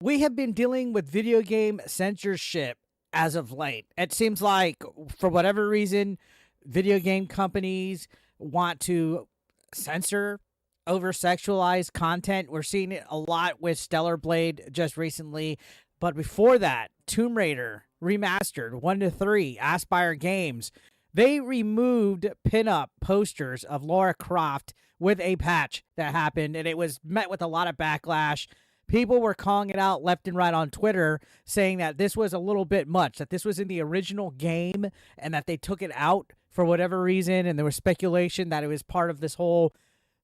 We have been dealing with video game censorship as of late. It seems like, for whatever reason, video game companies want to censor over sexualized content. We're seeing it a lot with Stellar Blade just recently. But before that, Tomb Raider Remastered 1 to 3, Aspyr Games, they removed pinup posters of Lara Croft with a patch that happened, and it was met with a lot of backlash. People were calling it out left and right on Twitter, saying that this was a little bit much, that this was in the original game and that they took it out for whatever reason. And there was speculation that it was part of this whole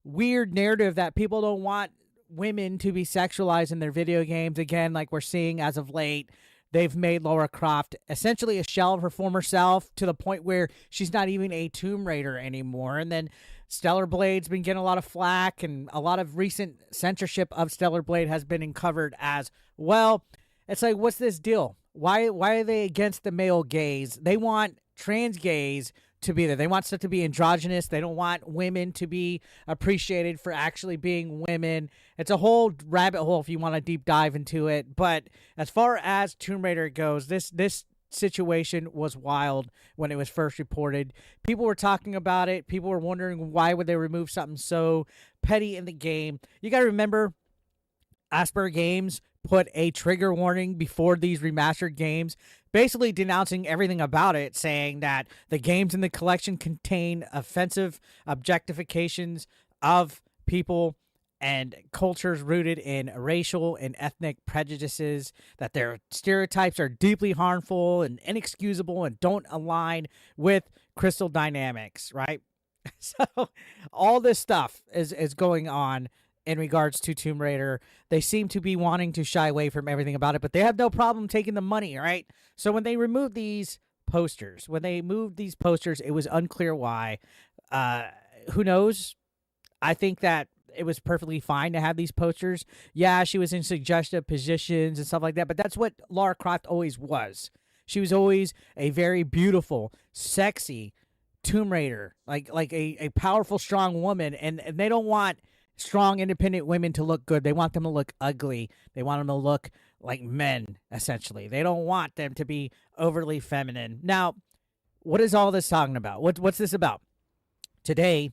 weird narrative that people don't want women to be sexualized in their video games. Again, like we're seeing as of late, they've made Lara Croft essentially a shell of her former self to the point where she's not even a Tomb Raider anymore. And then Stellar Blade's been getting a lot of flack, and a lot of recent censorship of Stellar Blade has been uncovered as well. It's like, what's this deal? Why are they against the male gaze? They want trans gays to be there. They want stuff to be androgynous. They don't want women to be appreciated for actually being women. It's a whole rabbit hole if you want to deep dive into it. But as far as Tomb Raider goes, this situation was wild when it was first reported. People were talking about it. People were wondering why would they remove something so petty in the game. You got to remember, Aspyr Games put a trigger warning before these remastered games, basically denouncing everything about it, saying that the games in the collection contain offensive objectifications of people and cultures rooted in racial and ethnic prejudices, that their stereotypes are deeply harmful and inexcusable and don't align with crystal dynamics, right? So all this stuff is going on in regards to Tomb Raider. They seem to be wanting to shy away from everything about it, but they have no problem taking the money, right? So when they removed these posters, it was unclear why. Who knows? I think that it was perfectly fine to have these posters. Yeah, she was in suggestive positions and stuff like that, but that's what Lara Croft always was. She was always a very beautiful, sexy Tomb Raider, like a powerful, strong woman, and they don't want strong, independent women to look good. They want them to look ugly. They want them to look like men, essentially. They don't want them to be overly feminine. Now, what is all this talking about? What's this about? Today,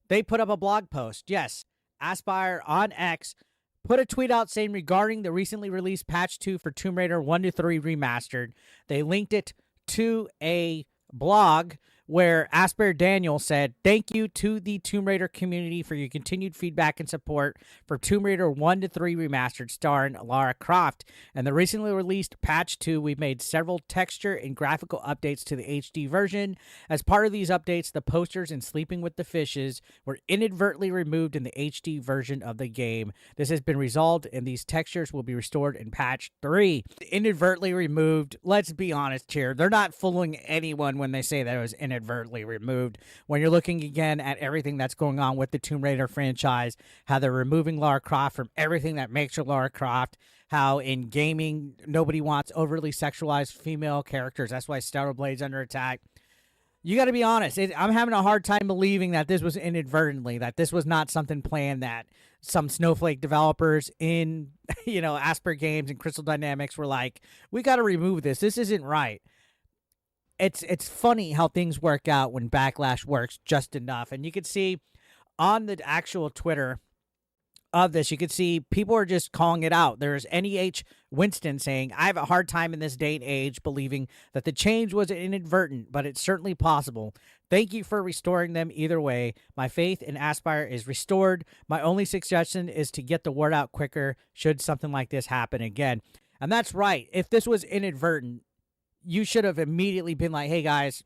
they put up a blog post. Yes, Aspyr on X put a tweet out saying regarding the recently released patch 2 for Tomb Raider 1 to 3 Remastered. They linked it to a blog where Aspyr Daniel said, "Thank you to the Tomb Raider community for your continued feedback and support for Tomb Raider 1 to 3 Remastered starring Lara Croft. And the recently released patch 2, we've made several texture and graphical updates to the HD version. As part of these updates, the posters in Sleeping with the Fishes were inadvertently removed in the HD version of the game. This has been resolved, and these textures will be restored in patch 3. Inadvertently removed, let's be honest here, they're not fooling anyone when they say that it was inadvertently removed. When you're looking again at everything that's going on with the Tomb Raider franchise, how they're removing Lara Croft from everything that makes her Lara Croft, how in gaming nobody wants overly sexualized female characters. That's why Stellar Blade's under attack. You got to be honest. I'm having a hard time believing that this was inadvertently, that this was not something planned, that some snowflake developers in, Aspyr Games and Crystal Dynamics were like, we got to remove this. This isn't right. It's funny how things work out when backlash works just enough. And you can see on the actual Twitter of this, you could see people are just calling it out. There's NEH Winston saying, "I have a hard time in this day and age believing that the change was inadvertent, but it's certainly possible. Thank you for restoring them either way. My faith in Aspyr is restored. My only suggestion is to get the word out quicker should something like this happen again." And that's right. If this was inadvertent, you should have immediately been like, hey, guys,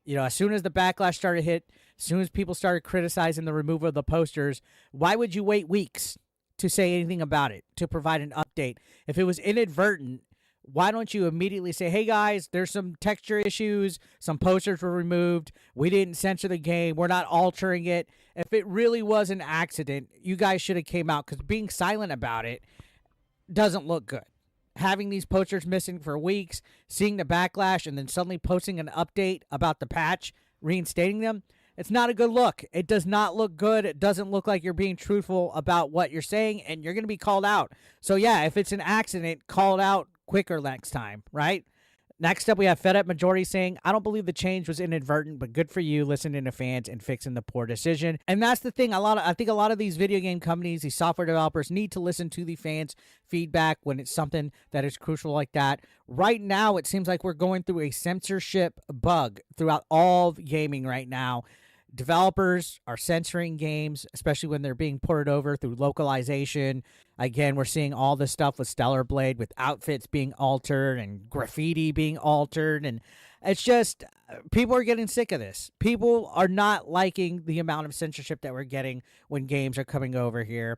as soon as the backlash started hit, as soon as people started criticizing the removal of the posters, why would you wait weeks to say anything about it, to provide an update? If it was inadvertent, why don't you immediately say, hey, guys, there's some texture issues, some posters were removed, we didn't censor the game, we're not altering it. If it really was an accident, you guys should have came out, because being silent about it doesn't look good. Having these posters missing for weeks, seeing the backlash, and then suddenly posting an update about the patch, reinstating them, It's not a good look. It does not look good. It doesn't look like you're being truthful about what you're saying, and you're going to be called out. So, yeah, if it's an accident, call it out quicker next time, right? Next up, we have Fed Up Majority saying, I don't believe the change was inadvertent, but good for you listening to fans and fixing the poor decision. And that's the thing. I think a lot of these video game companies, these software developers need to listen to the fans' feedback when it's something that is crucial like that. Right now, it seems like we're going through a censorship bug throughout all of gaming right now. Developers are censoring games, especially when they're being ported over through localization. Again, we're seeing all this stuff with Stellar Blade, with outfits being altered and graffiti being altered. And it's just, people are getting sick of this. People are not liking the amount of censorship that we're getting when games are coming over here.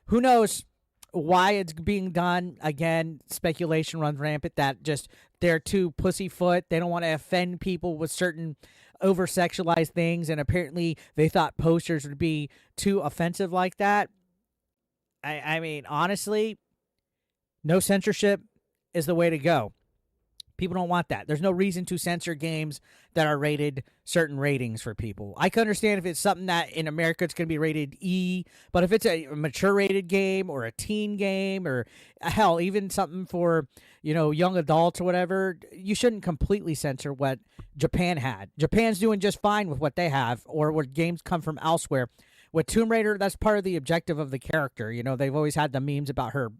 Who knows why it's being done? Again, speculation runs rampant that just they're too pussyfoot. They don't want to offend people with certain over-sexualized things, and apparently they thought posters would be too offensive like that. I mean, honestly, no censorship is the way to go. People don't want that. There's no reason to censor games that are rated certain ratings for people. I can understand if it's something that in America it's going to be rated E, but if it's a mature rated game or a teen game or hell, even something for, young adults or whatever, you shouldn't completely censor what Japan had. Japan's doing just fine with what they have, or where games come from elsewhere. With Tomb Raider, that's part of the objective of the character. They've always had the memes about her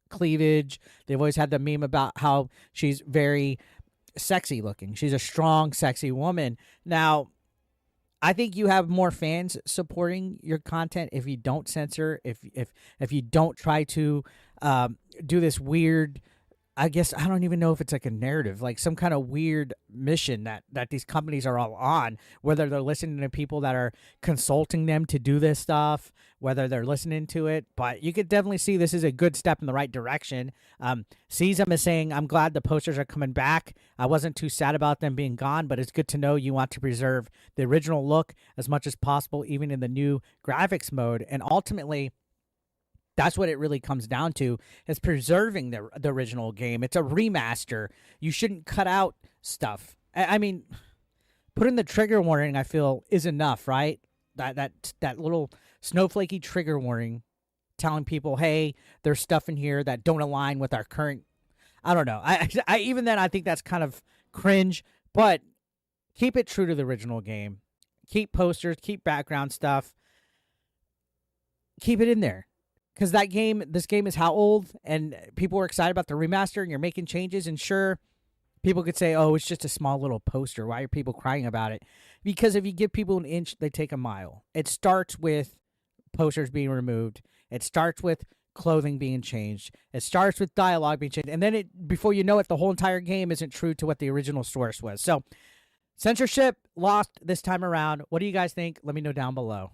cleavage. They've always had the meme about how she's very sexy looking. She's a strong, sexy woman. Now, I think you have more fans supporting your content if you don't censor, if you don't try to do this weird, I guess, I don't even know if it's like a narrative, like some kind of weird mission that these companies are all on, whether they're listening to people that are consulting them to do this stuff, whether they're listening to it. But you could definitely see this is a good step in the right direction. Seasum is saying, I'm glad the posters are coming back. I wasn't too sad about them being gone, but it's good to know you want to preserve the original look as much as possible, even in the new graphics mode. And ultimately, that's what it really comes down to, is preserving the original game. It's a remaster. You shouldn't cut out stuff. I mean, putting the trigger warning, I feel, is enough, right? That little snowflakey trigger warning telling people, hey, there's stuff in here that don't align with our current... I don't know. I even then, I think that's kind of cringe, but keep it true to the original game. Keep posters, keep background stuff. Keep it in there. Because this game is how old, and people are excited about the remaster, and you're making changes, and sure, people could say, oh, it's just a small little poster. Why are people crying about it? Because if you give people an inch, they take a mile. It starts with posters being removed. It starts with clothing being changed. It starts with dialogue being changed. And then before you know it, the whole entire game isn't true to what the original source was. So, censorship lost this time around. What do you guys think? Let me know down below.